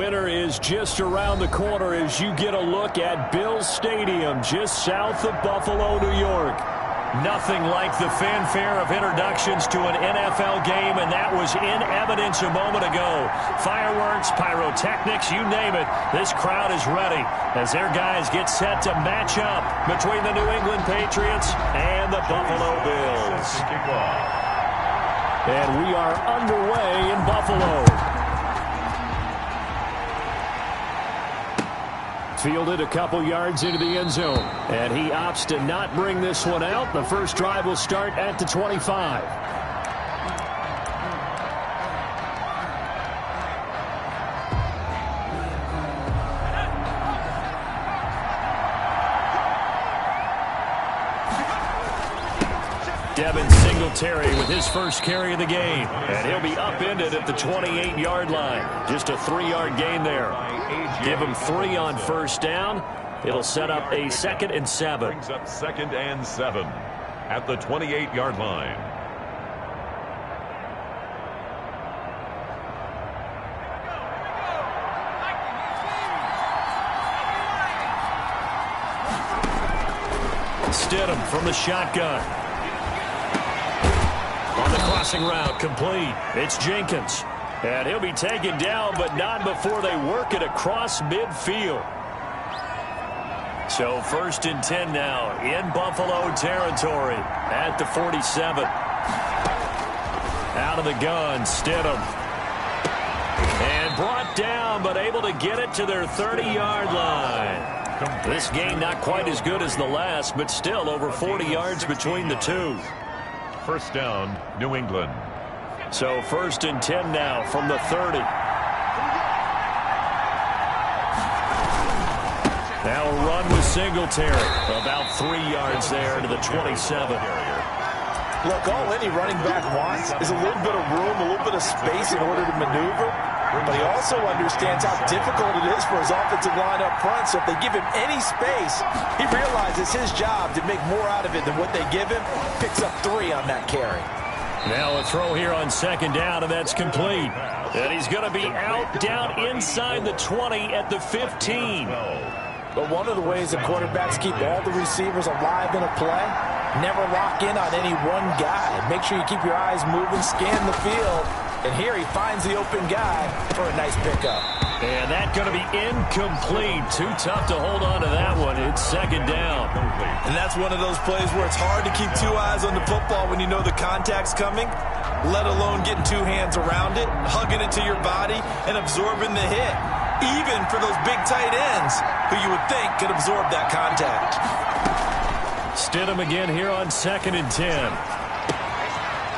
winner is just around the corner as you get a look at Bills Stadium just south of Buffalo, New York. Nothing like the fanfare of introductions to an NFL game, and that was in evidence a moment ago. Fireworks, pyrotechnics, you name it. This crowd is ready as their guys get set to match up between the New England Patriots and the Buffalo Bills. And we are underway in Buffalo. Fielded a couple yards into the end zone. And he opts to not bring this one out. The first drive will start at the 25. Devin Singletary with his first carry of the game. And he'll be upended at the 28-yard line. Just a 3-yard gain there. Give him 3 on first down. It'll set up a 2nd and 7. Brings up 2nd and 7 at the 28-yard line. Stidham from the shotgun. On the crossing route, complete. It's Jenkins. And he'll be taken down, but not before they work it across midfield. So 1st and 10 now in Buffalo territory at the 47. Out of the gun, Stidham. And brought down, but able to get it to their 30-yard line. This game not quite as good as the last, but still over 40 yards between the two. First down, New England. So 1st and 10 now from the 30. Now a run with Singletary. About 3 yards there to the 27. Look, all any running back wants is a little bit of room, a little bit of space in order to maneuver. But he also understands how difficult it is for his offensive line up front. So if they give him any space, he realizes his job to make more out of it than what they give him. Picks up 3 on that carry. Now a throw here on 2nd down, and that's complete. And he's going to be out down inside the 20 at the 15. But one of the ways the quarterbacks keep all the receivers alive in a play, never lock in on any one guy. Make sure you keep your eyes moving, scan the field. And here he finds the open guy for a nice pickup. And that's going to be incomplete. Too tough to hold on to that one. It's 2nd down. And that's one of those plays where it's hard to keep 2 eyes on the football when you know the contact's coming, let alone getting 2 hands around it, hugging it to your body, and absorbing the hit. Even for those big tight ends who you would think could absorb that contact. Stidham again here on 2nd and 10.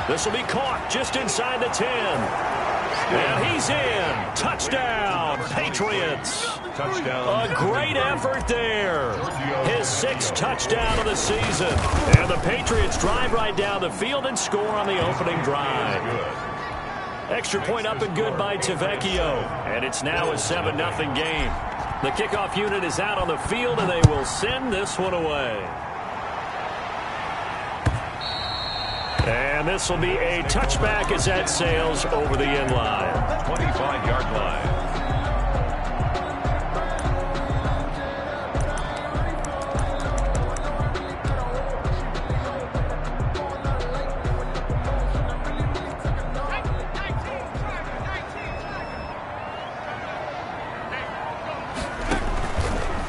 This will be caught just inside the 10. And he's in. Touchdown, Patriots. Touchdown. A great effort there. His 6th touchdown of the season. And the Patriots drive right down the field and score on the opening drive. Extra point up and good by Tavecchio. And it's now a 7-0 game. The kickoff unit is out on the field, and they will send this one away. And this will be a touchback as that sails over the end line. 25-yard line.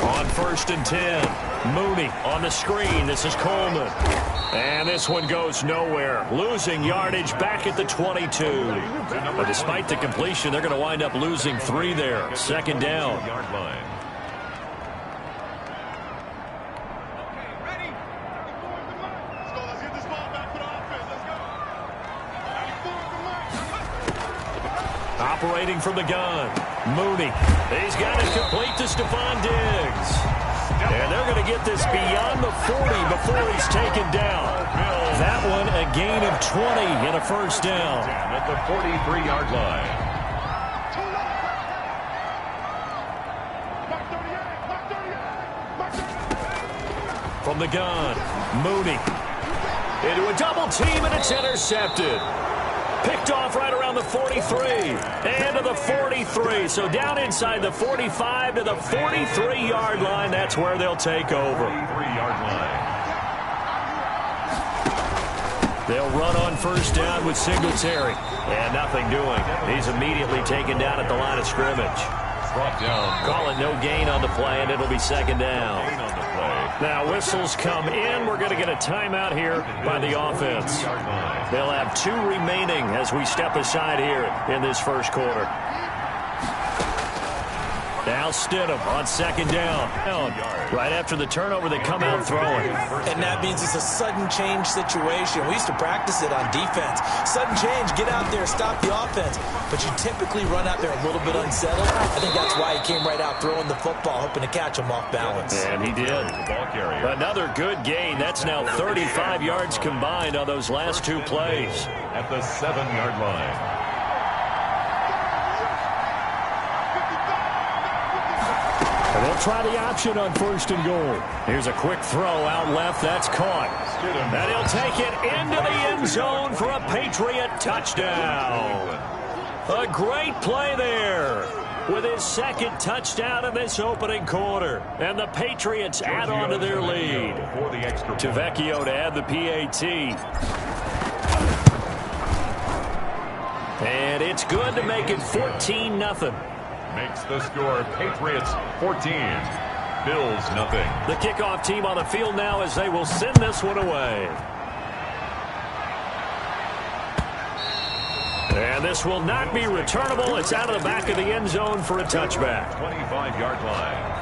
On 1st and 10, Mooney on the screen. This is Coleman. And this one goes nowhere. Losing yardage back at the 22. But despite the completion, they're going to wind up losing 3 there. 2nd down. Yard line. Operating from the gun. Mooney. He's got it complete to Stephon Diggs. And they're going to get this beyond the 40 before he's taken down. That one a gain of 20 and a first down. At the 43-yard line. From the gun, Mooney. Into a double team, and it's intercepted. Picked off right around the 43. And to the 43. So down inside the 45 to the 43-yard line. That's where they'll take over. 43-yard line. They'll run on first down with Singletary. And nothing doing. He's immediately taken down at the line of scrimmage. Brought down. Calling no gain on the play, and it'll be second down. Gain on the play. Now whistles come in. We're going to get a timeout here by the offense. They'll have 2 remaining as we step aside here in this first quarter. Now Stidham on second down. Right after the turnover, they come out throwing. And that means it's a sudden change situation. We used to practice it on defense. Sudden change, get out there, stop the offense. But you typically run out there a little bit unsettled. I think that's why he came right out throwing the football, hoping to catch him off balance. And he did. Another good gain. That's now 35 yards combined on those last 2 plays. At the 7-yard line. And they'll try the option on first and goal. Here's a quick throw out left. That's caught. And he'll take it into the end zone for a Patriot touchdown. A great play there with his second touchdown in this opening quarter. And the Patriots add on to their lead. Tavecchio to add the PAT. And it's good to make it 14-0. Makes the score Patriots 14, Bills nothing. The kickoff team on the field now as they will send this one away. And this will not be returnable. It's out of the back of the end zone for a touchback. 25-yard line.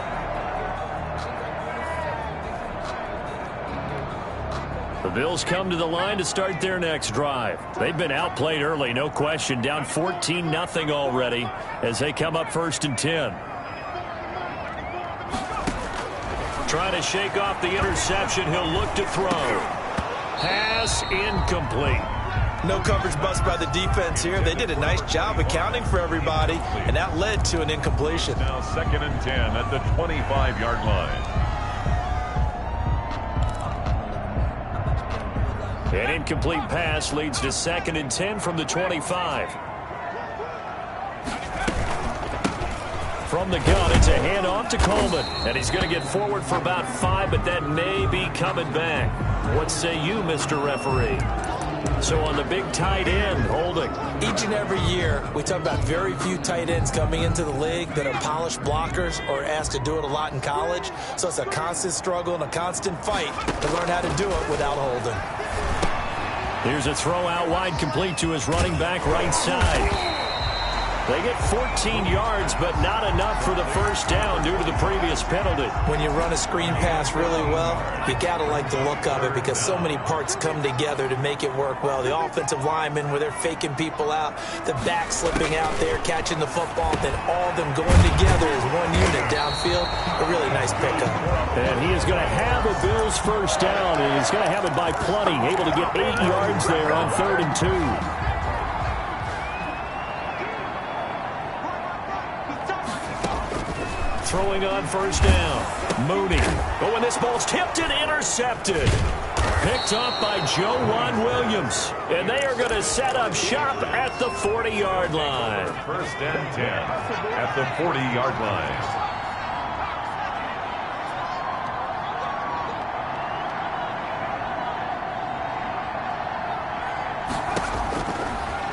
The Bills come to the line to start their next drive. They've been outplayed early, no question. Down 14-0 already as they come up first and 10. Trying to shake off the interception. He'll look to throw. Pass incomplete. No coverage bust by the defense here. They did a nice job accounting for everybody, and that led to an incompletion. Now 2nd and 10 at the 25-yard line. An incomplete pass leads to 2nd and 10 from the 25. From the gun, it's a handoff to Coleman. And he's going to get forward for about 5, but that may be coming back. What say you, Mr. Referee? So on the big tight end, holding. Each and every year, we talk about very few tight ends coming into the league that are polished blockers or asked to do it a lot in college. So it's a constant struggle and a constant fight to learn how to do it without holding. Here's a throw out wide, complete to his running back right side. They get 14 yards, but not enough for the first down due to the previous penalty. When you run a screen pass really well, you got to like the look of it because so many parts come together to make it work well. The offensive linemen, where they're faking people out, the back slipping out there, catching the football, then all of them going together as one unit downfield. A really nice pickup. And he is going to have a Bills first down, and he's going to have it by plenty, able to get 8 yards there on 3rd and 2. Throwing on first down. Mooney. Oh, and this ball's tipped and intercepted. Picked off by Joejuan Williams. And they are going to set up shop at the 40-yard line. 1st and 10 at the 40-yard line.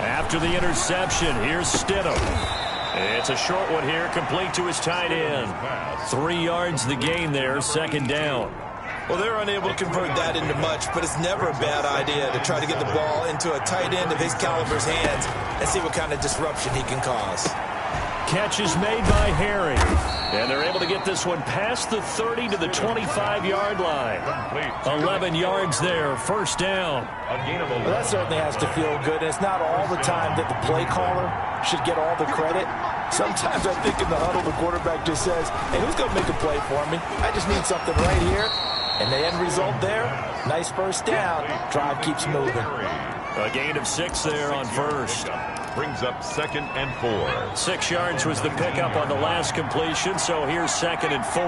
After the interception, here's Stidham. It's a short one here, complete to his tight end. 3 yards the gain there, 2nd down. Well, they're unable to convert that into much, but it's never a bad idea to try to get the ball into a tight end of his caliber's hands and see what kind of disruption he can cause. Catch is made by Herring. And they're able to get this one past the 30 to the 25-yard line. 11 yards there, 1st down. Well, that certainly has to feel good. And it's not all the time that the play caller should get all the credit. Sometimes I think in the huddle, the quarterback just says, hey, who's going to make a play for me? I just need something right here. And the end result there, nice first down. Drive keeps moving. A gain of 6 there on first. Brings up 2nd and 4. 6 yards was the pickup on the last completion, so here's 2nd and 4.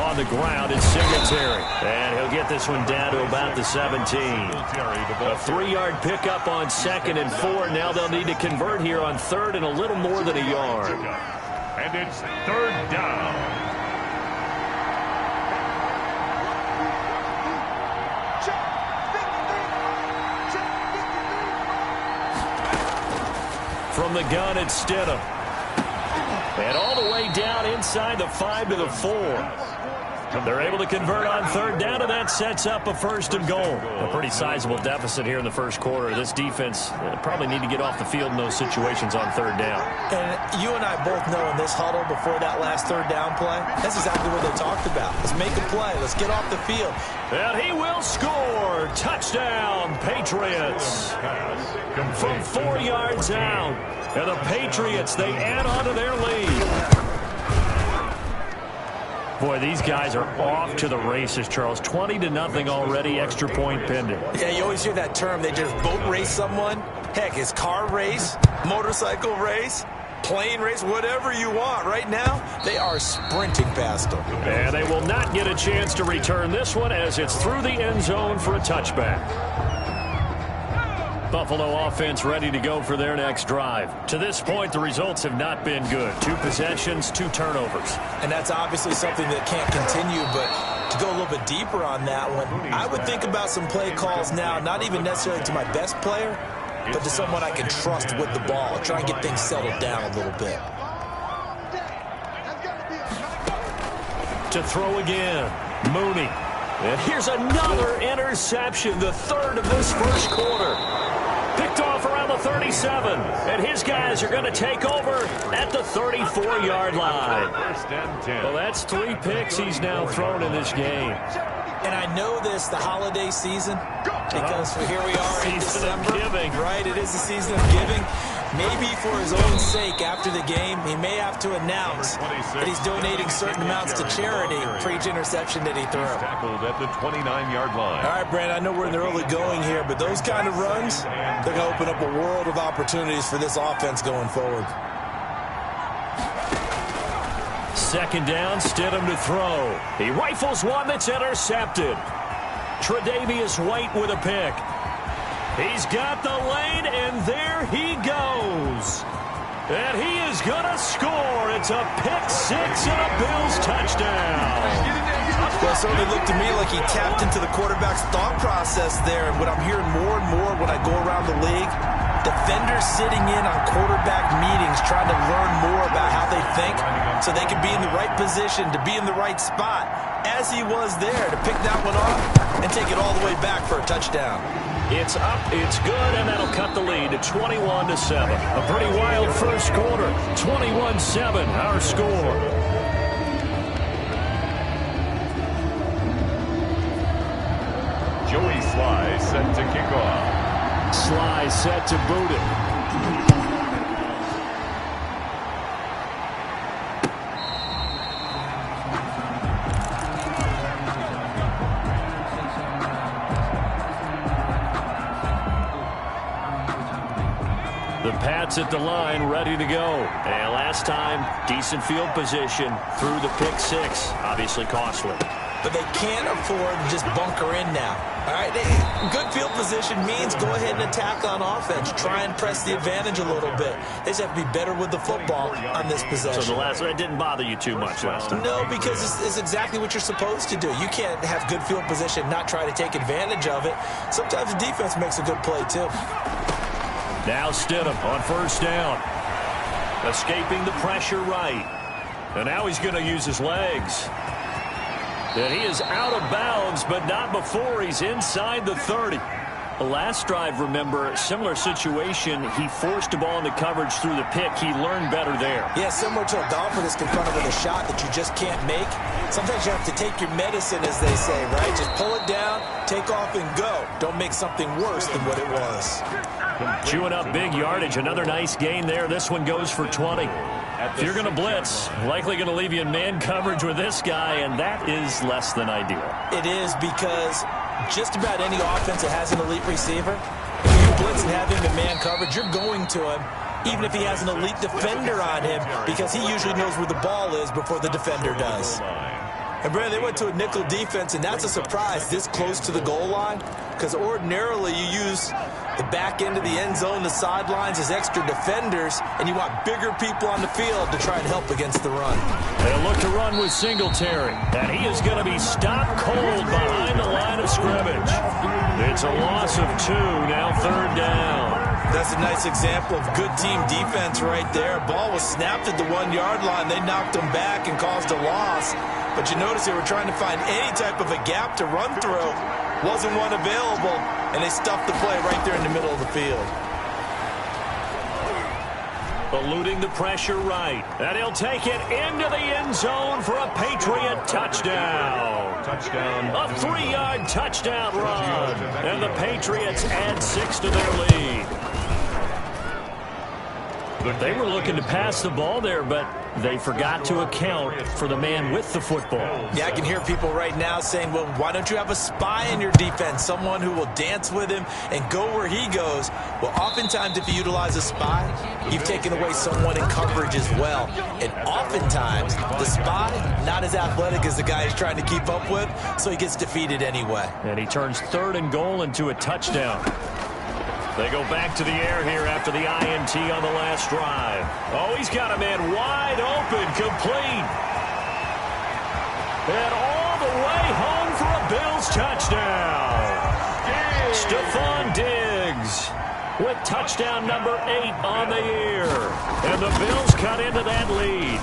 On the ground. It's Singletary. And he'll get this one down to about the 17. A 3-yard pickup on 2nd and 4. Now they'll need to convert here on 3rd and a little more than a yard. And it's 3rd down. From the gun, it's Stidham. And all the way down inside the 5 to the 4. They're able to convert on 3rd down, and that sets up a 1st and goal. A pretty sizable deficit here in the first quarter. This defense probably need to get off the field in those situations on 3rd down. And you and I both know in this huddle before that last 3rd down play, that's exactly what they talked about. Let's make a play. Let's get off the field. And he will score. Touchdown, Patriots. From 4 yards out. And the Patriots, they add on to their lead. Boy, these guys are off to the races, Charles. 20-0 already, extra point pending. Yeah, you always hear that term. They just boat race someone. Heck, it's car race, motorcycle race, plane race, whatever you want. Right now, they are sprinting past them. And they will not get a chance to return this one as it's through the end zone for a touchback. Buffalo offense ready to go for their next drive. To this point, the results have not been good. 2 possessions, 2 turnovers. And that's obviously something that can't continue, but to go a little bit deeper on that one, I would think about some play calls now, not even necessarily to my best player, but to someone I can trust with the ball. Try and get things settled down a little bit. To throw again, Mooney. And here's another interception, the 3rd of this first quarter. Picked off around the 37, and his guys are going to take over at the 34-yard line. Well, that's 3 picks he's now thrown in this game. And I know this, the holiday season, because here we are in December. Giving. Right, it is the season of giving. Maybe for his own sake, after the game, he may have to announce that he's donating certain amounts to charity for each interception that he threw. Tackled at the 29-yard line. All right, Brandon, I know we're in the early going here, but those kind of runs, they're going to open up a world of opportunities for this offense going forward. 2nd down, Stidham to throw. He rifles one that's intercepted. Tre'Davious White with a pick. He's got the lane, and there he goes. And he is going to score. It's a pick-6 and a Bills touchdown. Well, it certainly looked to me like he tapped into the quarterback's thought process there. And what I'm hearing more and more when I go around the league, defenders sitting in on quarterback meetings trying to learn more about how they think so they can be in the right position to be in the right spot, as he was there to pick that one off and take it all the way back for a touchdown. It's up, it's good, and that'll cut the lead to 21-7. A pretty wild first quarter. 21-7, our score. Joey Sly set to kick off. Sly set to boot it. The Pats at the line, ready to go. And last time, decent field position through the pick-6. Obviously costly. But they can't afford to just bunker in now. All right, good field position means go ahead and attack on offense. Try and press the advantage a little bit. They just have to be better with the football on this possession. So the last one, it didn't bother you too much last time? No, because it's exactly what you're supposed to do. You can't have good field position, not try to take advantage of it. Sometimes the defense makes a good play, too. Now Stidham on 1st down. Escaping the pressure right. And now he's going to use his legs. And he is out of bounds, but not before he's inside the 30. The last drive, remember, similar situation. He forced the ball into coverage through the pick. He learned better there. Yeah, similar to a golfer that's confronted with a shot that you just can't make. Sometimes you have to take your medicine, as they say, right? Just pull it down, take off, and go. Don't make something worse than what it was. Chewing up big yardage. Another nice gain there. This one goes for 20. If you're going to blitz, likely going to leave you in man coverage with this guy, and that is less than ideal. It is, because just about any offense that has an elite receiver, if you blitz and have him in man coverage, you're going to him, even if he has an elite defender on him, because he usually knows where the ball is before the defender does. And, Brandon, they went to a nickel defense, and that's a surprise this close to the goal line, because ordinarily you use the back end of the end zone, the sidelines as extra defenders, and you want bigger people on the field to try and help against the run. They'll look to run with Singletary, and he is going to be stopped cold behind the line of scrimmage. It's a loss of 2, now 3rd down. That's a nice example of good team defense right there. Ball was snapped at the 1-yard line. They knocked them back and caused a loss. But you notice they were trying to find any type of a gap to run through. Wasn't one available, and they stuffed the play right there in the middle of the field. Eluding the pressure right. And he'll take it into the end zone for a Patriot touchdown. Touchdown. A 3-yard touchdown run. And the Patriots add 6 to their lead. They were looking to pass the ball there, but they forgot to account for the man with the football. Yeah, I can hear people right now saying, well, why don't you have a spy in your defense, someone who will dance with him and go where he goes? Well, oftentimes if you utilize a spy, you've taken away someone in coverage as well. And oftentimes the spy, not as athletic as the guy he's trying to keep up with, so he gets defeated anyway. And he turns 3rd and goal into a touchdown. They go back to the air here after the INT on the last drive. Oh, he's got a man wide open, complete. And all the way home for a Bills touchdown. Stephon Diggs with touchdown number 8 on the year. And the Bills cut into that lead.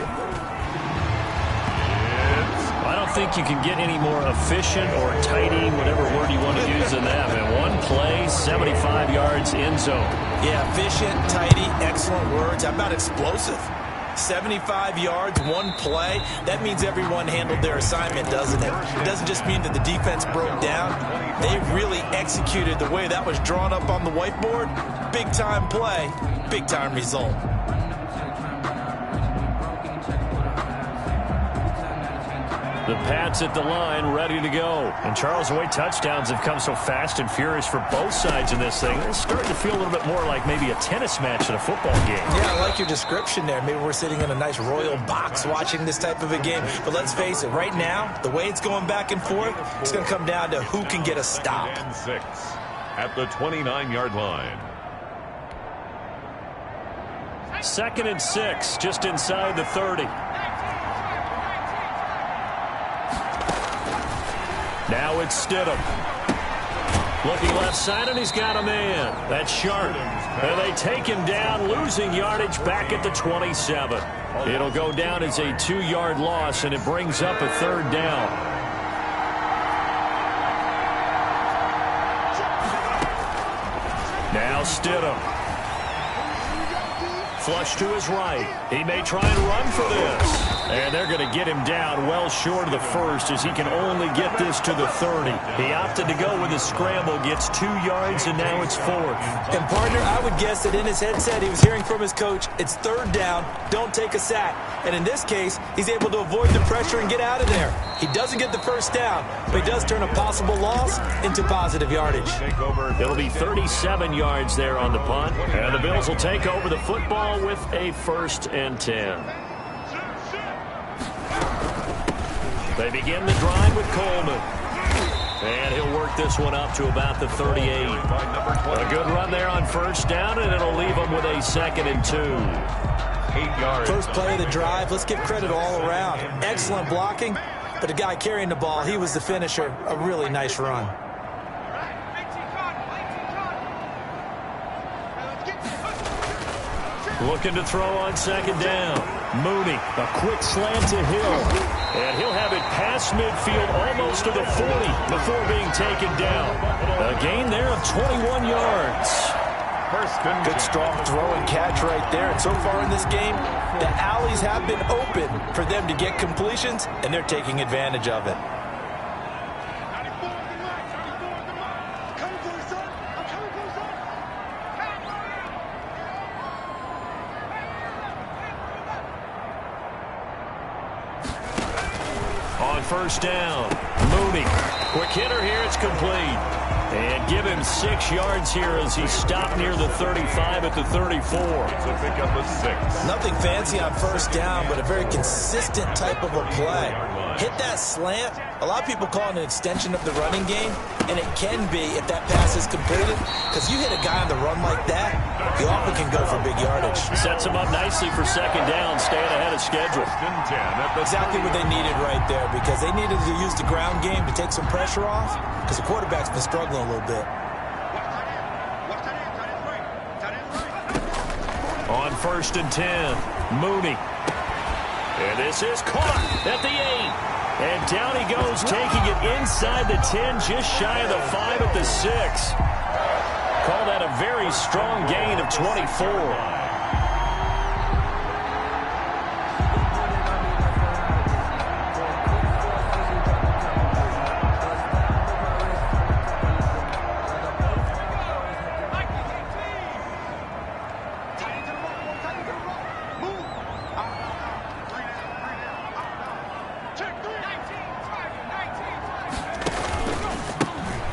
I don't think you can get any more efficient or tidy, whatever word you want to use in that. And one play, 75 yards end zone. Yeah, efficient, tidy, excellent words. How about explosive? 75 yards, one play. That means everyone handled their assignment, doesn't it? It doesn't just mean that the defense broke down. They really executed the way that was drawn up on the whiteboard. Big-time play, big-time result. The Pats at the line, ready to go. And Charles, the way touchdowns have come so fast and furious for both sides in this thing, it's starting to feel a little bit more like maybe a tennis match in a football game. Yeah, I like your description there. Maybe we're sitting in a nice royal box watching this type of a game. But let's face it, right now, the way it's going back and forth, it's going to come down to who can get a stop. And 6 at the 29-yard line. 2nd and 6, just inside the 30. Now it's Stidham. Looking left side, and he's got a man. That's Sharp. And they take him down, losing yardage back at the 27. It'll go down as a 2-yard loss, and it brings up a 3rd down. Now Stidham. Flush to his right. He may try and run for this. And they're going to get him down well short of the 1st as he can only get this to the 30. He opted to go with a scramble, gets 2 yards, and now it's 4th. And, partner, I would guess that in his headset he was hearing from his coach, it's 3rd down, don't take a sack. And in this case, he's able to avoid the pressure and get out of there. He doesn't get the 1st down, but he does turn a possible loss into positive yardage. It'll be 37 yards there on the punt. And the Bills will take over the football with a 1st and 10. They begin the drive with Coleman. And he'll work this one up to about the 38. A good run there on 1st down, and it'll leave them with a 2nd and 2. 8 yards. First play of the drive, let's give credit all around. Excellent blocking, but the guy carrying the ball, he was the finisher. A really nice run. Looking to throw on 2nd down. Mooney, a quick slant to Hill. And he'll have it past midfield almost to the 40 before being taken down. A gain there of 21 yards. Good strong throw and catch right there. And so far in this game, the alleys have been open for them to get completions, and they're taking advantage of it. On 1st down, Mooney. Quick hitter here, it's complete. And give him 6 yards here as he stopped near the 35 at the 34. To pick up a 6. Nothing fancy on 1st down, but a very consistent type of a play. hit that slant. A lot of people call it an extension of the running game, and it can be if that pass is completed, because you hit a guy on the run like that, he often can go for big yardage. Sets him up nicely for second down, staying ahead of schedule. Exactly what they needed right there, because they needed to use the ground game to take some pressure off, because the quarterback's been struggling a little bit. On 1st and 10, Mooney. And this is caught at the 8. And down he goes, taking it inside the 10, just shy of the 5 at the 6. Call that a very strong gain of 24.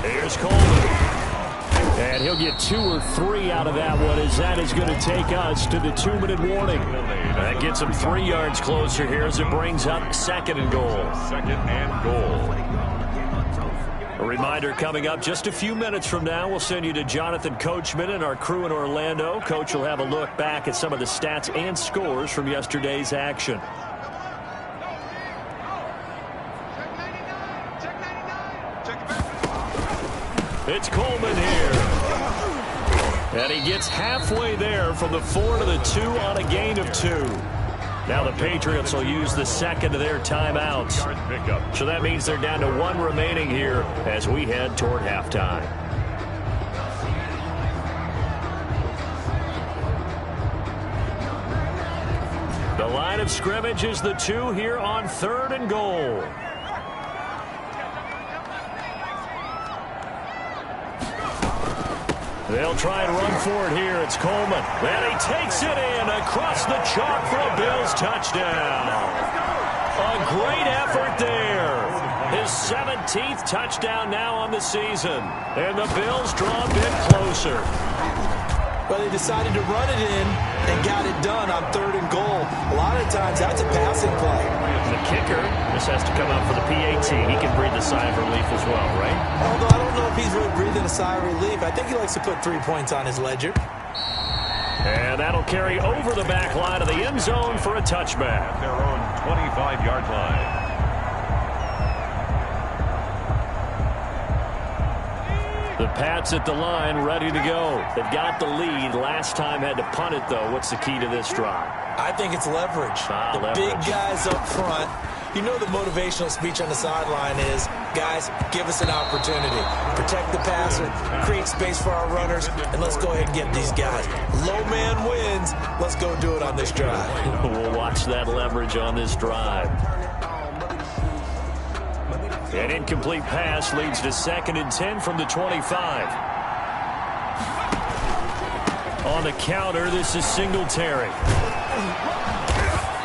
Here's Coleman. And he'll get 2 or 3 out of that one, as that is going to take us to the 2-minute warning. That gets him 3 yards closer here as it brings up 2nd and goal. 2nd and goal. A reminder coming up just a few minutes from now, we'll send you to Jonathan Coachman and our crew in Orlando. Coach will have a look back at some of the stats and scores from yesterday's action. It's Coleman here. And he gets halfway there from the 4 to the 2 on a gain of 2. Now the Patriots will use the second of their timeouts. So that means they're down to 1 remaining here as we head toward halftime. The line of scrimmage is the 2 here on 3rd and goal. They'll try and run for it here. It's Coleman. And he takes it in across the chalk for a Bills touchdown. A great effort there. His 17th touchdown now on the season. And the Bills draw a bit closer. Well, they decided to run it in and got it done on 3rd and goal. A lot of times that's a passing play. The kicker, this has to come out for the PAT. He can breathe a sigh of relief as well, right? Although I don't know if he's really breathing a sigh of relief. I think he likes to put 3 points on his ledger. And that'll carry over the back line of the end zone for a touchback. Their own 25-yard line. The Pats at the line, ready to go. They've got the lead. Last time had to punt it, though. What's the key to this drive? I think it's leverage. Leverage. Big guys up front. You know the motivational speech on the sideline is, guys, give us an opportunity. Protect the passer, create space for our runners, and let's go ahead and get these guys. Low man wins. Let's go do it on this drive. We'll watch that leverage on this drive. An incomplete pass leads to 2nd and 10 from the 25. On the counter, this is Singletary.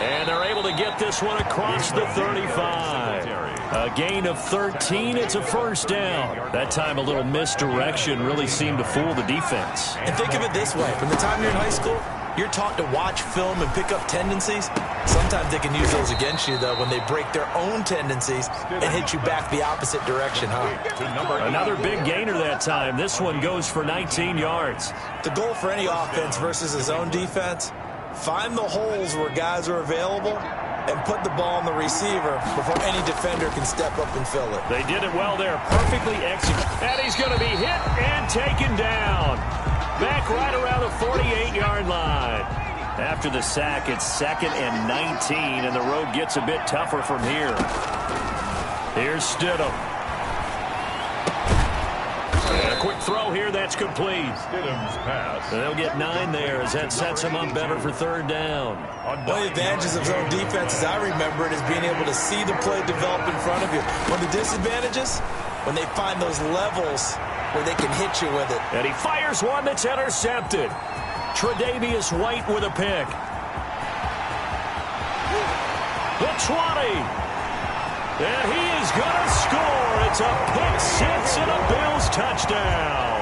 And they're able to get this one across the 35. A gain of 13. It's a 1st down. That time a little misdirection really seemed to fool the defense. And think of it this way. From the time you're in high school, you're taught to watch film and pick up tendencies. Sometimes they can use those against you, though, when they break their own tendencies and hit you back the opposite direction, huh? Another big gainer that time. This one goes for 19 yards. The goal for any offense versus his own defense, find the holes where guys are available and put the ball on the receiver before any defender can step up and fill it. They did it well there. Perfectly executed. And he's going to be hit and taken down. Back right around the 48-yard line. After the sack, it's 2nd and 19, and the road gets a bit tougher from here. Here's Stidham. And a quick throw here, that's complete. Stidham's pass. And they'll get 9 there as that sets them up better for 3rd down. One of the advantages of zone defense, as I remember it, is being able to see the play develop in front of you. One of the disadvantages, when they find those levels where they can hit you with it. And he fires one that's intercepted. Tre'Davious White with a pick. The 20. And he is going to score. It's a pick 6 and a Bills touchdown.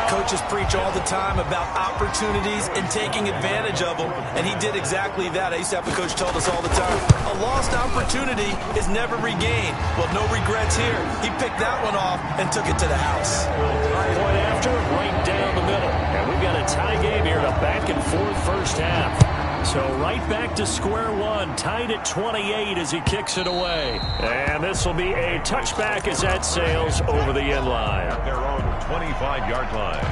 Coaches preach all the time about opportunities and taking advantage of them, and he did exactly that. I used to have a coach tell us all the time, a lost opportunity is never regained. Well, no regrets here. He picked that one off and took it to the house. Point after, right down the middle. And we've got a tie game here, a back-and-forth first half. So right back to square one, tied at 28 as he kicks it away. And this will be a touchback as that sails over the end line. At their own 25-yard line.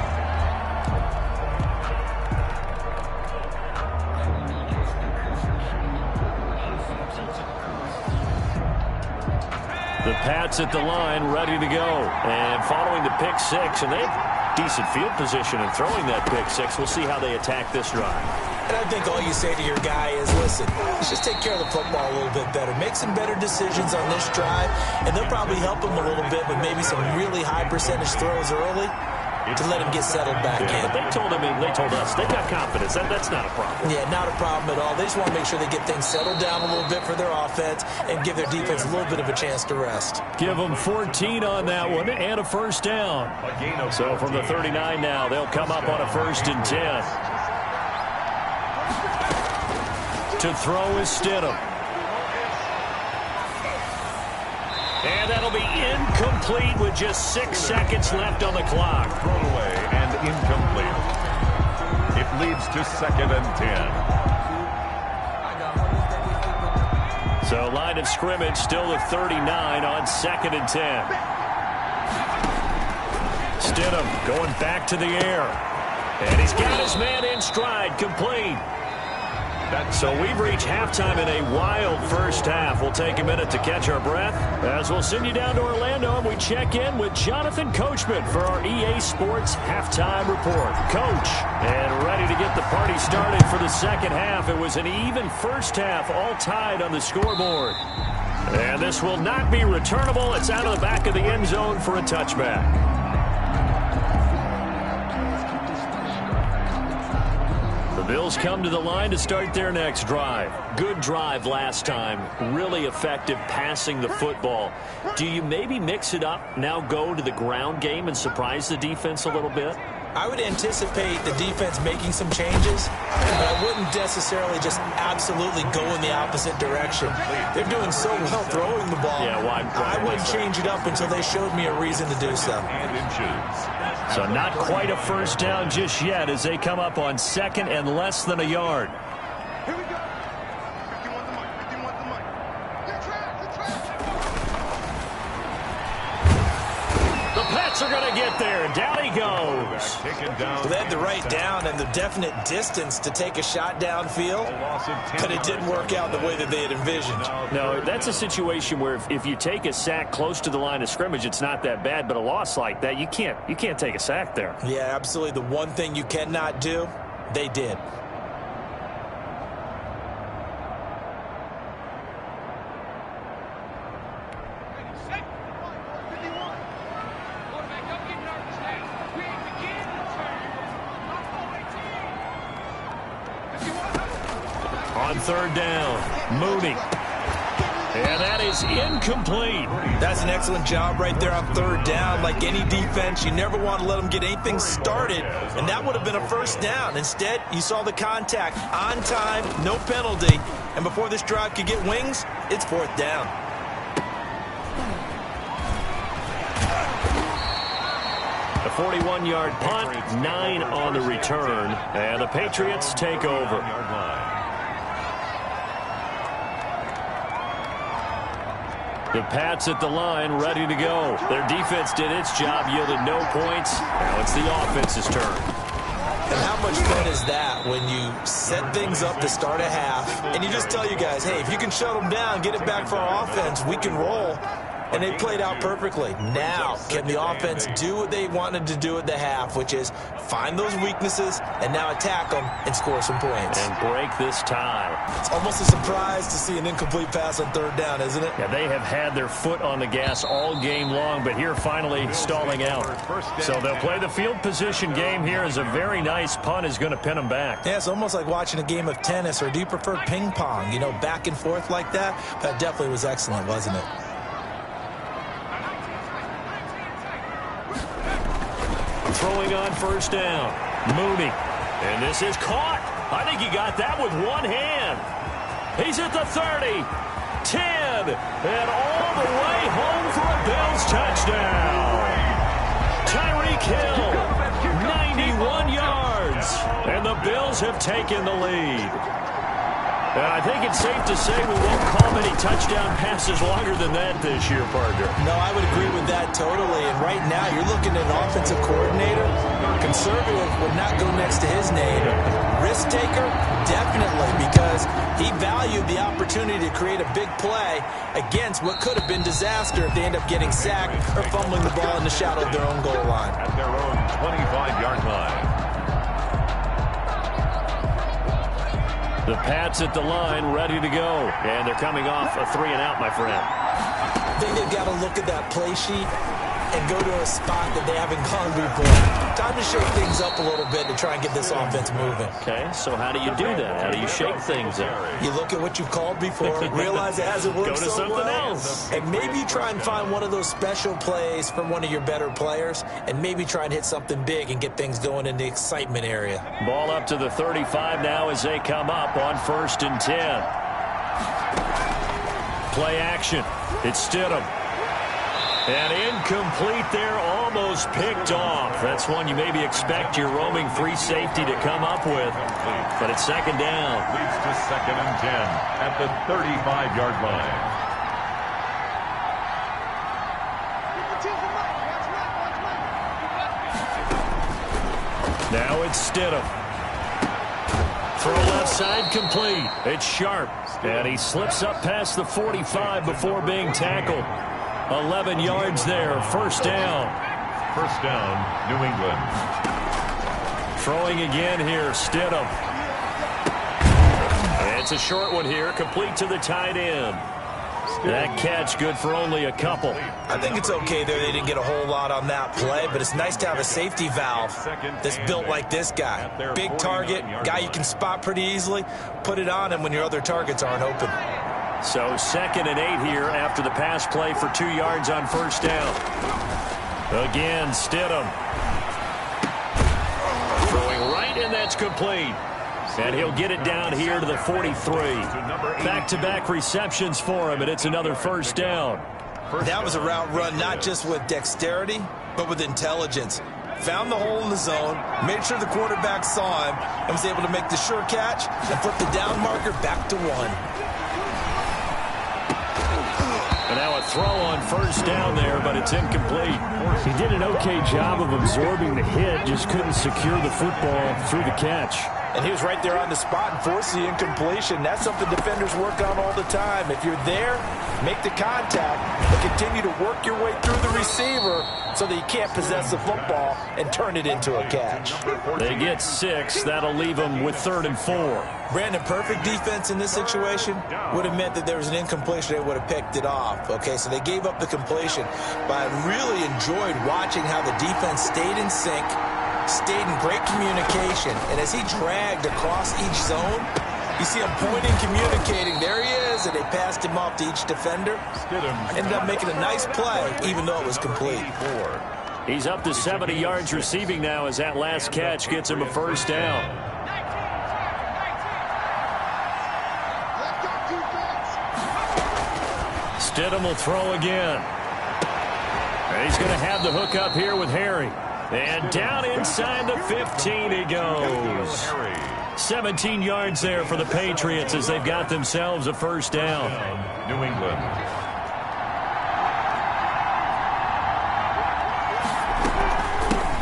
The Pats at the line, ready to go. And following the pick six, and they have decent field position in throwing that pick six. We'll see how they attack this drive. And I think all you say to your guy is, listen, let's just take care of the football a little bit better. Make some better decisions on this drive, and they'll probably help him a little bit with maybe some really high percentage throws early to let him get settled back in. But they told us, they got confidence. That's not a problem. Yeah, not a problem at all. They just want to make sure they get things settled down a little bit for their offense and give their defense a little bit of a chance to rest. Give them 14 on that one and a first down. So from the 39 now, they'll come up on a 1st and 10. To throw is Stidham. And that'll be incomplete with just 6 seconds left on the clock. Thrown away and incomplete. It leads to 2nd and 10. So line of scrimmage still at 39 on 2nd and 10. Stidham going back to the air. And he's got his man in stride, complete. So we've reached halftime in a wild first half. We'll take a minute to catch our breath as we'll send you down to Orlando and we check in with Jonathan Coachman for our EA Sports Halftime Report. Coach, and ready to get the party started for the second half. It was an even first half, all tied on the scoreboard. And this will not be returnable. It's out of the back of the end zone for a touchback. The Bills come to the line to start their next drive. Good drive last time. Really effective passing the football. Do you maybe mix it up, now go to the ground game and surprise the defense a little bit? I would anticipate the defense making some changes, but I wouldn't necessarily just absolutely go in the opposite direction. They're doing so well throwing the ball. Yeah, I wouldn't change it up until they showed me a reason to do so. So not quite a first down just yet as they come up on 2nd and less than a yard. Here we go. If you want the mic. The Pats are going to get there, and down he goes. Well, they had the right down and the definite distance to take a shot downfield, but it didn't work out the way that they had envisioned. No, that's a situation where if you take a sack close to the line of scrimmage, it's not that bad, but a loss like that, you can't take a sack there. Yeah, absolutely. The one thing you cannot do, they did. On 3rd down, Mooney. And that is incomplete. That's an excellent job right there on 3rd down. Like any defense, you never want to let them get anything started, and that would have been a first down. Instead, you saw the contact on time, no penalty, and before this drive could get wings, it's 4th down. A 41-yard punt, 9 on the return, and the Patriots take over. The Pats at the line, ready to go. Their defense did its job, yielded no points. Now it's the offense's turn. And how much fun is that when you set things up to start a half, and you just tell you guys, hey, if you can shut them down, get it back for our offense, we can roll. And they played out perfectly. Now, can the offense do what they wanted to do at the half, which is find those weaknesses and now attack them and score some points. And break this tie. It's almost a surprise to see an incomplete pass on 3rd down, isn't it? Yeah, they have had their foot on the gas all game long, but here finally stalling out. So they'll play the field position game here as a very nice punt is going to pin them back. Yeah, it's almost like watching a game of tennis, or do you prefer ping pong? You know, back and forth like that? That definitely was excellent, wasn't it? throwing on first down. Mooney. And this is caught. I think he got that with one hand. He's at the 30, 10, and all the way home for a Bills touchdown. Tyreek Hill, 91 yards, and the Bills have taken the lead. And I think it's safe to say we won't call many touchdown passes longer than that this year, partner. No, I would agree with that totally. And right now, you're looking at an offensive coordinator. Conservative would not go next to his name. Risk taker, definitely, because he valued the opportunity to create a big play against what could have been disaster if they end up getting sacked or fumbling the ball in the shadow of their own goal line. At their own 25-yard line. The Pats at the line, ready to go. And they're coming off a 3-and-out, my friend. I think they've got to look at that play sheet and go to a spot that they haven't gone before. Time to shake things up a little bit to try and get this offense moving. Okay, so how do you do that? How do you shake things up? You look at what you've called before, realize it hasn't worked Go to so something well, else. and maybe you try and find one of those special plays from one of your better players, and maybe try and hit something big and get things going in the excitement area. Ball up to the 35 now as they come up on 1st and 10. Play action. It's Stidham. And incomplete there, almost picked off. That's one you maybe expect your roaming free safety to come up with. But it's second down. Leads to 2nd and 10 at the 35-yard line. Now it's Stidham. Throw left side complete. It's Sharp. And he slips up past the 45 before being tackled. 11 yards there, 1st down. 1st down, New England. Throwing again here, Stidham. And it's a short one here, complete to the tight end. That catch good for only a couple. I think it's okay there. They didn't get a whole lot on that play, but it's nice to have a safety valve that's built like this guy. Big target, guy you can spot pretty easily. Put it on him when your other targets aren't open. So 2nd and 8 here after the pass play for 2 yards on 1st down. Again, Stidham. Throwing right, and that's complete. And he'll get it down here to the 43. Back-to-back receptions for him, and it's another 1st down. That was a route run not just with dexterity, but with intelligence. Found the hole in the zone, made sure the quarterback saw him, and was able to make the sure catch and flip the down marker back to 1. And now a throw on 1st down there, but it's incomplete. He did an okay job of absorbing the hit, just couldn't secure the football through the catch. And he was right there on the spot and forced the incompletion. That's something defenders work on all the time. If you're there, make the contact, but continue to work your way through the receiver so that you can't possess the football and turn it into a catch. They get 6. That'll leave them with 3rd and 4. Brandon, perfect defense in this situation would have meant that there was an incompletion. They would have picked it off. Okay, so they gave up the completion. But I really enjoyed watching how the defense stayed in sync, stayed in great communication, and as he dragged across each zone, you see him pointing, communicating. There he is, and they passed him off to each defender. Ended up making a nice play, even though it was complete. He's up to 70 yards receiving now as that last catch gets him a 1st down. Stidham will throw again. And he's going to have the hook up here with Harry. And down inside the 15 he goes. 17 yards there for the Patriots as they've got themselves a 1st down. New England.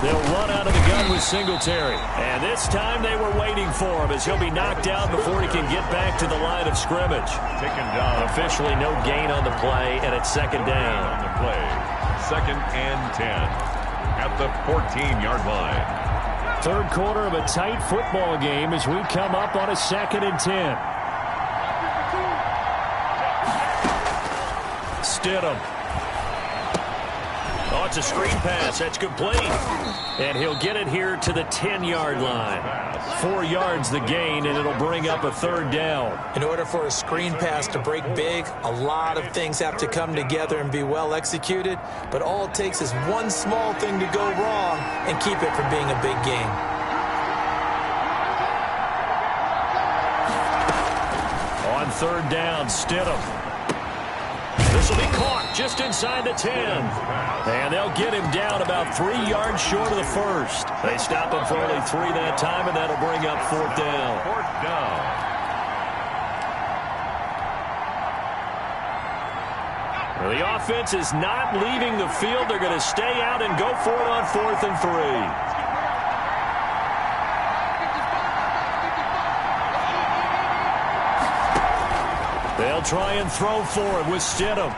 They'll run out of the gun with Singletary. And this time they were waiting for him as he'll be knocked down before he can get back to the line of scrimmage. Taken down. Officially no gain on the play, and it's 2nd down. On the play. 2nd and 10 at the 14-yard line. 3rd quarter of a tight football game as we come up on a 2nd and 10. Stidham. Oh, it's a screen pass. That's complete. And he'll get it here to the 10-yard line. 4 yards the gain, and it'll bring up a third down. In order for a screen pass to break big, a lot of things have to come together and be well executed. But all it takes is one small thing to go wrong and keep it from being a big gain. On third down, Stidham. This will be caught just inside the 10. And they'll get him down about 3 yards short of the first. They stop him for only 3 that time, and that'll bring up fourth down. Fourth down. Well, the offense is not leaving the field. They're going to stay out and go for it on 4th and 3. They'll try and throw for it with Stidham.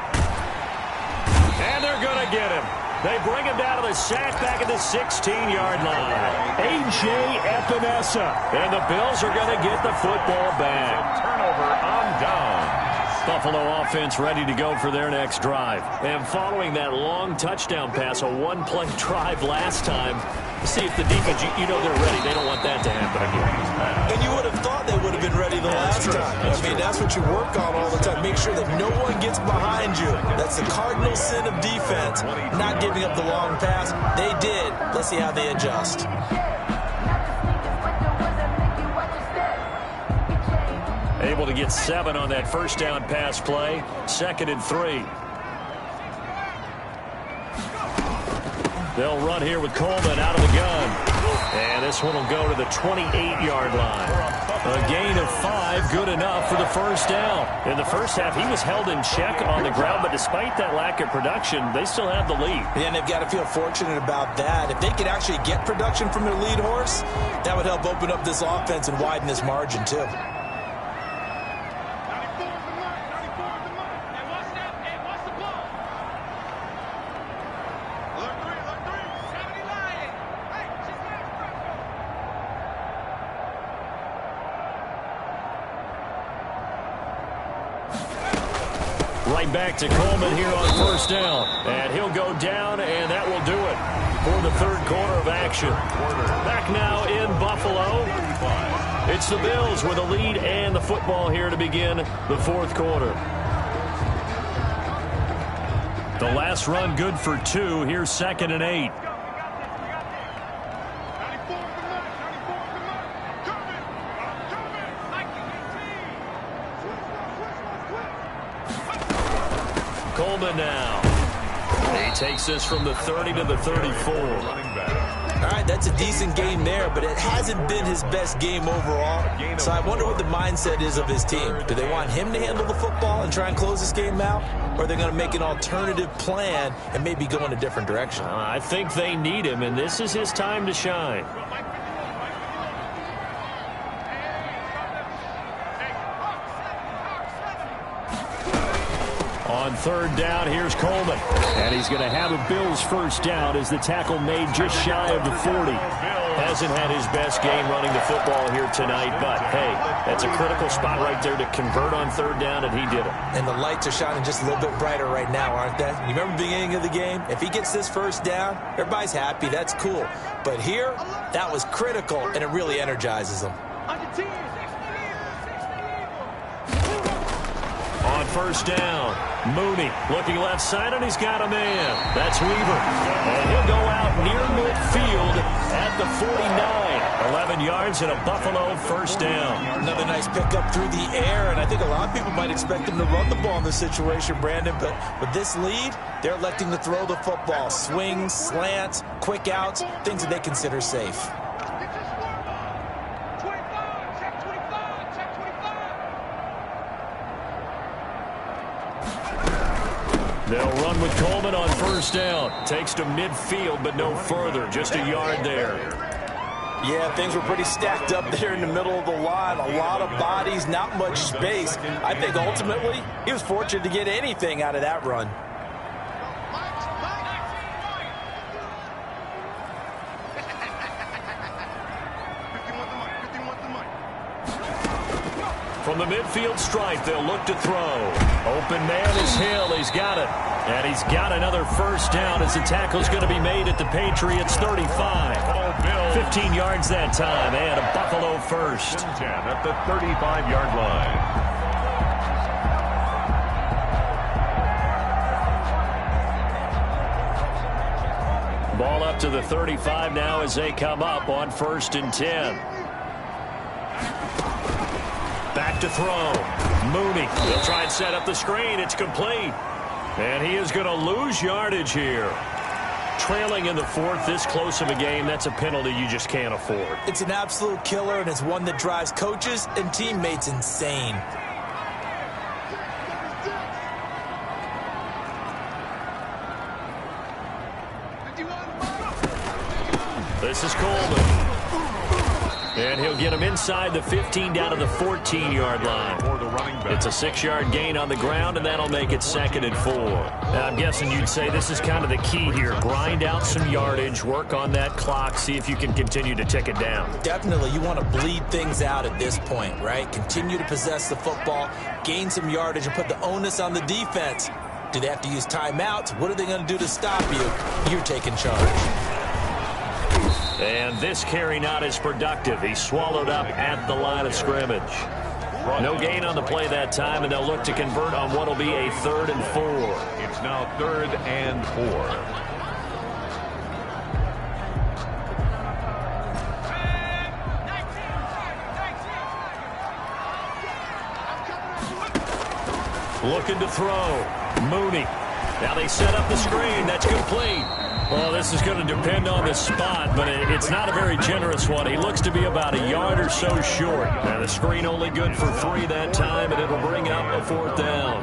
And they're going to get him. They bring him down to the sack back at the 16-yard line. A.J. Epinesa. And the Bills are going to get the football back. Turnover on down. Buffalo offense ready to go for their next drive. And following that long touchdown pass, a one-play drive last time, see if the defense, you know they're ready. They don't want that to happen again. And you would have thought they would have been ready the last time. I mean, that's what you work on all the time. Make sure that no one gets behind you. That's the cardinal sin of defense, not giving up the long pass. They did. Let's see how they adjust. Able to get 7 on that first down pass play. 2nd and 3. They'll run here with Coleman out of the gun. And this one will go to the 28-yard line. A gain of 5, good enough for the first down. In the first half, he was held in check on the ground, but despite that lack of production, they still have the lead. And they've got to feel fortunate about that. If they could actually get production from their lead horse, that would help open up this offense and widen this margin, too. Right back to Coleman here on first down. And he'll go down, and that will do it for the third quarter of action. Back now in Buffalo. It's the Bills with a lead and the football here to begin the fourth quarter. The last run good for 2. Here's 2nd and 8. Coleman now. He takes this from the 30 to the 34. All right, that's a decent game there, but it hasn't been his best game overall. So I wonder what the mindset is of his team. Do they want him to handle the football and try and close this game out? Or are they going to make an alternative plan and maybe go in a different direction? I think they need him, and this is his time to shine. On third down, here's Coleman. And he's going to have a Bills first down as the tackle made just shy of the 40. Hasn't had his best game running the football here tonight, but hey, that's a critical spot right there to convert on third down, and he did it. And the lights are shining just a little bit brighter right now, aren't they? You remember the beginning of the game? If he gets this first down, everybody's happy. That's cool. But here, that was critical, and it really energizes them. On first down, Mooney looking left side, and he's got a man. That's Weaver. And he'll go out near midfield at the 49. 11 yards and a Buffalo first down. Another nice pickup through the air, and I think a lot of people might expect him to run the ball in this situation, Brandon, but with this lead, they're electing to throw the football. Swings, slants, quick outs, things that they consider safe. They'll run with Coleman on first down. Takes to midfield, but no further. Just a yard there. Yeah, things were pretty stacked up there in the middle of the line. A lot of bodies, not much space. I think ultimately he was fortunate to get anything out of that run. From the midfield stripe, they'll look to throw. Open man is Hill. He's got it. And he's got another first down as the tackle's going to be made at the Patriots 35. 15 yards that time, and a Buffalo first. 10 at the 35-yard line. Ball up to the 35 now as they come up on 1st and 10. Back to throw. Mooney. He'll try and set up the screen. It's complete. And he is going to lose yardage here. Trailing in the 4th, this close of a game, that's a penalty you just can't afford. It's an absolute killer, and it's one that drives coaches and teammates insane. This is Coleman. And he'll get him inside the 15 down to the 14-yard line. It's a 6-yard gain on the ground, and that'll make it 2nd and 4. Now, I'm guessing you'd say this is kind of the key here. Grind out some yardage, work on that clock, see if you can continue to tick it down. Definitely. You want to bleed things out at this point, right? Continue to possess the football, gain some yardage, and put the onus on the defense. Do they have to use timeouts? What are they going to do to stop you? You're taking charge. And this carry not as productive. He's swallowed up at the line of scrimmage. No gain on the play that time, and they'll look to convert on what will be a 3rd and 4. It's now 3rd and 4. Looking to throw. Mooney. Now they set up the screen. That's complete. Well, this is going to depend on the spot, but it's not a very generous one. He looks to be about a yard or so short. Now the screen only good for 3 that time, and it'll bring up a 4th down.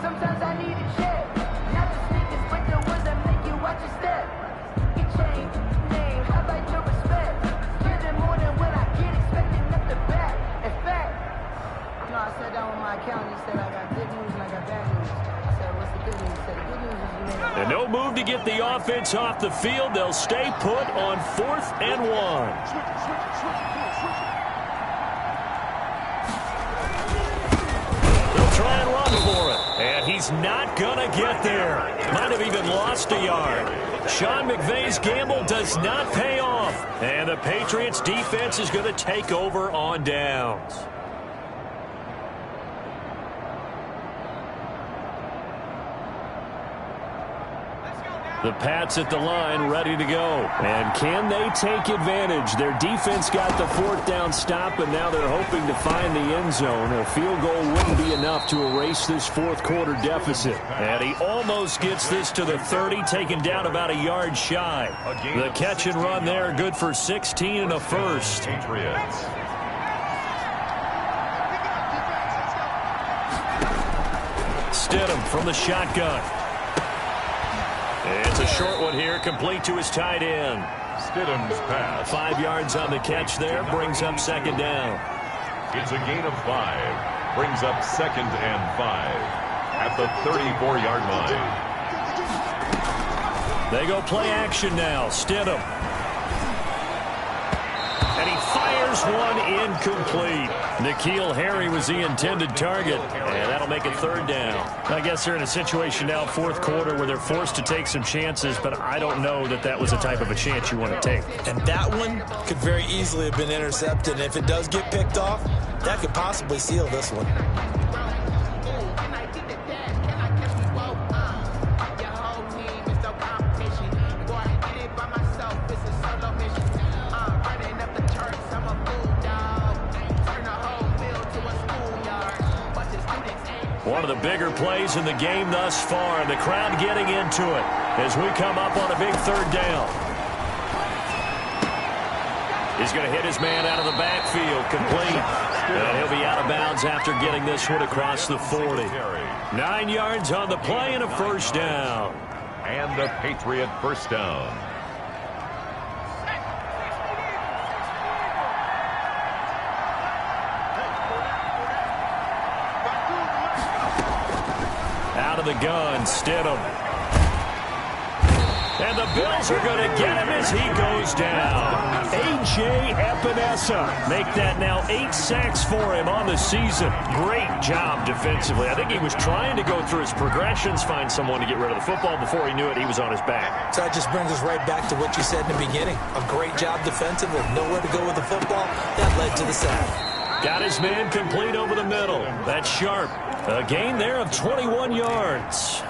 Sometimes I need a check. Not the sneakers, but the ones that make you watch your step. Your chain, name, how about your respect? You're the more than what I get, expecting up the back. In fact, you know, I sat down with my accountant. He said I got good news and I got bad news. I said, what's the good news? He said, the good news is you made it. And no move to get the offense off the field. They'll stay put on 4th and 1. They'll try and run for it. And he's not going to get there. Might have even lost a yard. Sean McVay's gamble does not pay off. And the Patriots defense is going to take over on downs. The Pats at the line, ready to go. And can they take advantage? Their defense got the 4th down stop, and now they're hoping to find the end zone. A field goal wouldn't be enough to erase this 4th quarter deficit. And he almost gets this to the 30, taken down about a yard shy. The catch and run there, good for 16 and a first. Patriots. Stidham from the shotgun. It's a short one here, complete to his tight end. Stidham's pass. 5 yards on the catch there, brings up 2nd down. It's a gain of 5. Brings up 2nd and 5 at the 34-yard line. They go play action now. Stidham. And he fires one incomplete. N'Keal Harry was the intended target, and that'll make it 3rd down. I guess they're in a situation now, 4th quarter, where they're forced to take some chances, but I don't know that that was the type of a chance you want to take. And that one could very easily have been intercepted. And if it does get picked off, that could possibly seal this one. One of the bigger plays in the game thus far. The crowd getting into it as we come up on a big 3rd down. He's going to hit his man out of the backfield, complete. And he'll be out of bounds after getting this one across the 40. 9 yards on the play and a 1st down. And a Patriot 1st down. Out of the gun, Stidham. And the Bills are going to get him as he goes down. A.J. Epinesa make that now 8 sacks for him on the season. Great job defensively. I think he was trying to go through his progressions, find someone to get rid of the football. Before he knew it, he was on his back. So that just brings us right back to what you said in the beginning. A great job defensively. Nowhere to go with the football. That led to the sack. Got his man complete over the middle. That's sharp. A gain there of 21 yards.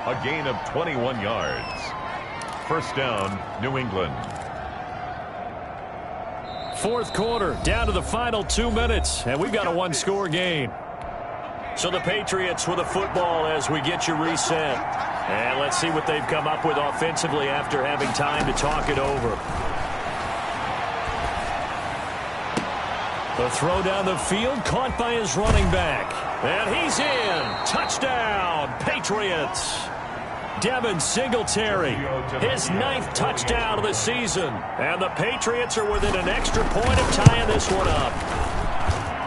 A gain of 21 yards. First down, New England. Fourth quarter, down to the final 2 minutes, and we've got a one-score game. So the Patriots with a football as we get you reset. And let's see what they've come up with offensively after having time to talk it over. The throw down the field, caught by his running back. And he's in. Touchdown, Patriots. Devin Singletary, his 9th touchdown of the season. And the Patriots are within an extra point of tying this one up.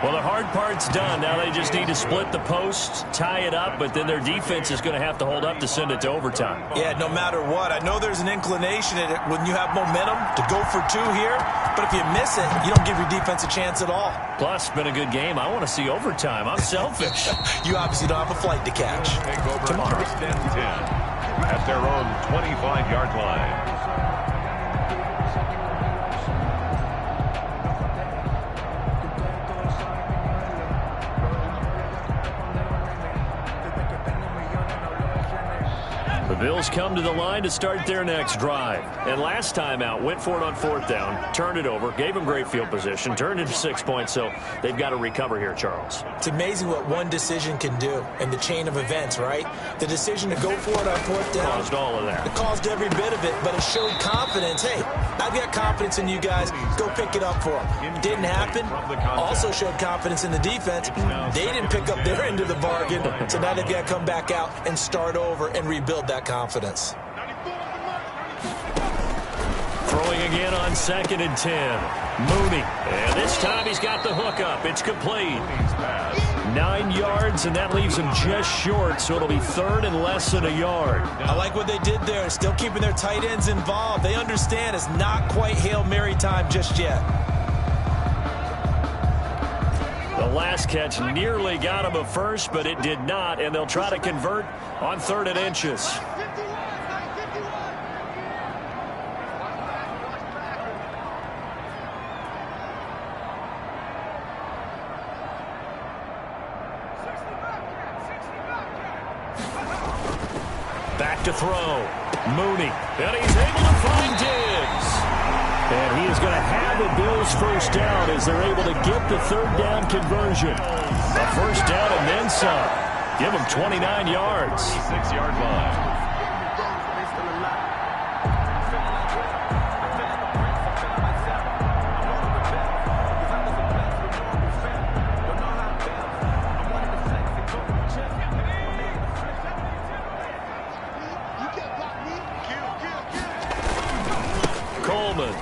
Well, the hard part's done. Now they just need to split the posts, tie it up, but then their defense is going to have to hold up to send it to overtime. Yeah, no matter what. I know there's an inclination in it when you have momentum to go for 2 here, but if you miss it, you don't give your defense a chance at all. Plus, it's been a good game. I want to see overtime. I'm selfish. You obviously don't have a flight to catch. Take over first and 10 at their own 25-yard line. The Bills come to the line to start their next drive. And last time out, went for it on 4th down, turned it over, gave them great field position, turned into 6 points, so they've got to recover here, Charles. It's amazing what one decision can do in the chain of events, right? The decision to go for it on 4th down. Caused all of that. It caused every bit of it, but it showed confidence. Hey, I've got confidence in you guys. Go pick it up for them. Didn't happen. Also showed confidence in the defense. They didn't pick up their end of the bargain, so now they've got to come back out and start over and rebuild that confidence. Throwing again on 2nd and 10. Mooney. And this time he's got the hook up. It's complete. 9 yards, and that leaves him just short, so it'll be 3rd and less than a yard. I like what they did there. Still keeping their tight ends involved. They understand it's not quite Hail Mary time just yet. The last catch nearly got him a first, but it did not, and they'll try to convert on 3rd and inches. Back to throw. Mooney. And he's able to find Diggs. And he is going to have the Bills first down as they're able to get the 3rd down conversion. A first down and then some. Give him 29 yards. 6-yard line. Coleman.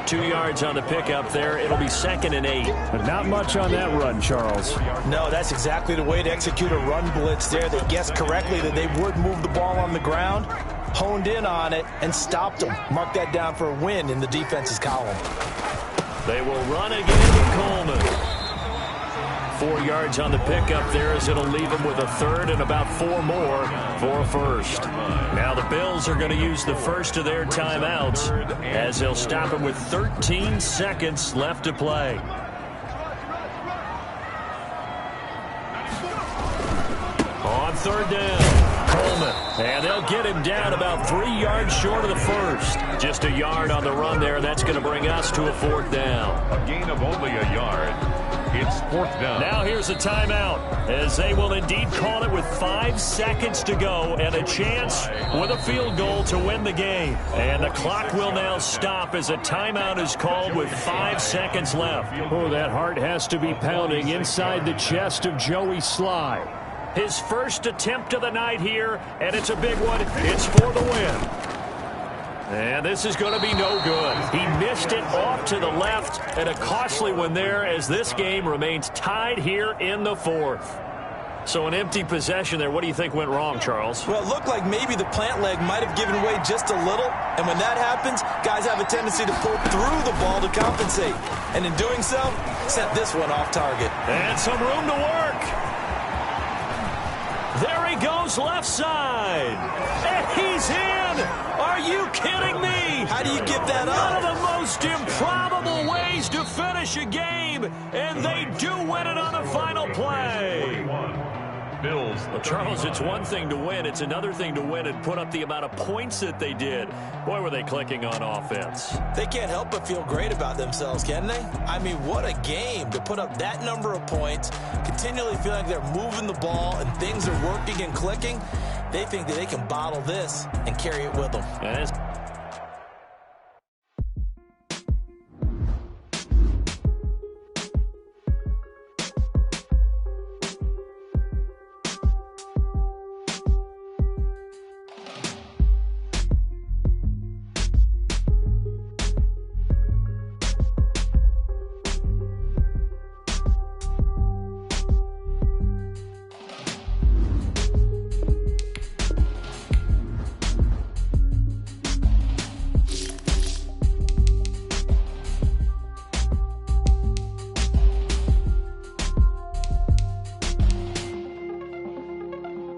2 yards on the pickup there. It'll be 2nd and 8. But not much on that run, Charles. No, that's exactly the way to execute a run blitz there. They guessed correctly that they would move the ball on the ground, honed in on it, and stopped them. Mark that down for a win in the defense's column. They will run again with Coleman. 4 yards on the pickup there as it'll leave them with a 3rd and about 4 more for a first. Now the Bills are going to use the first of their timeouts as they'll stop it with 13 seconds left to play. On 3rd down, Coleman. And they'll get him down about 3 yards short of the first. Just a yard on the run there. That's going to bring us to a 4th down. A gain of only a yard. It's 4th down. Now here's a timeout as they will indeed call it with 5 seconds to go and a chance with a field goal to win the game. And the clock will now stop as a timeout is called with 5 seconds left. Oh, that heart has to be pounding inside the chest of Joey Sly. His first attempt of the night here, and it's a big one. It's for the win. And this is going to be no good. He missed it off to the left, and a costly one there as this game remains tied here in the 4th. So an empty possession there. What do you think went wrong, Charles? Well, it looked like maybe the plant leg might have given way just a little. And when that happens, guys have a tendency to pull through the ball to compensate. And in doing so, sent this one off target. And some room to work. There he goes left side. And he's in. Are you kidding me? How do you give that up? One of the most improbable ways to finish a game. And they do win it on the final play. Bills. Well, Charles, it's one thing to win. It's another thing to win and put up the amount of points that they did. Boy, were they clicking on offense. They can't help but feel great about themselves, can they? I mean, what a game to put up that number of points, continually feel like they're moving the ball and things are working and clicking. They think that they can bottle this and carry it with them. And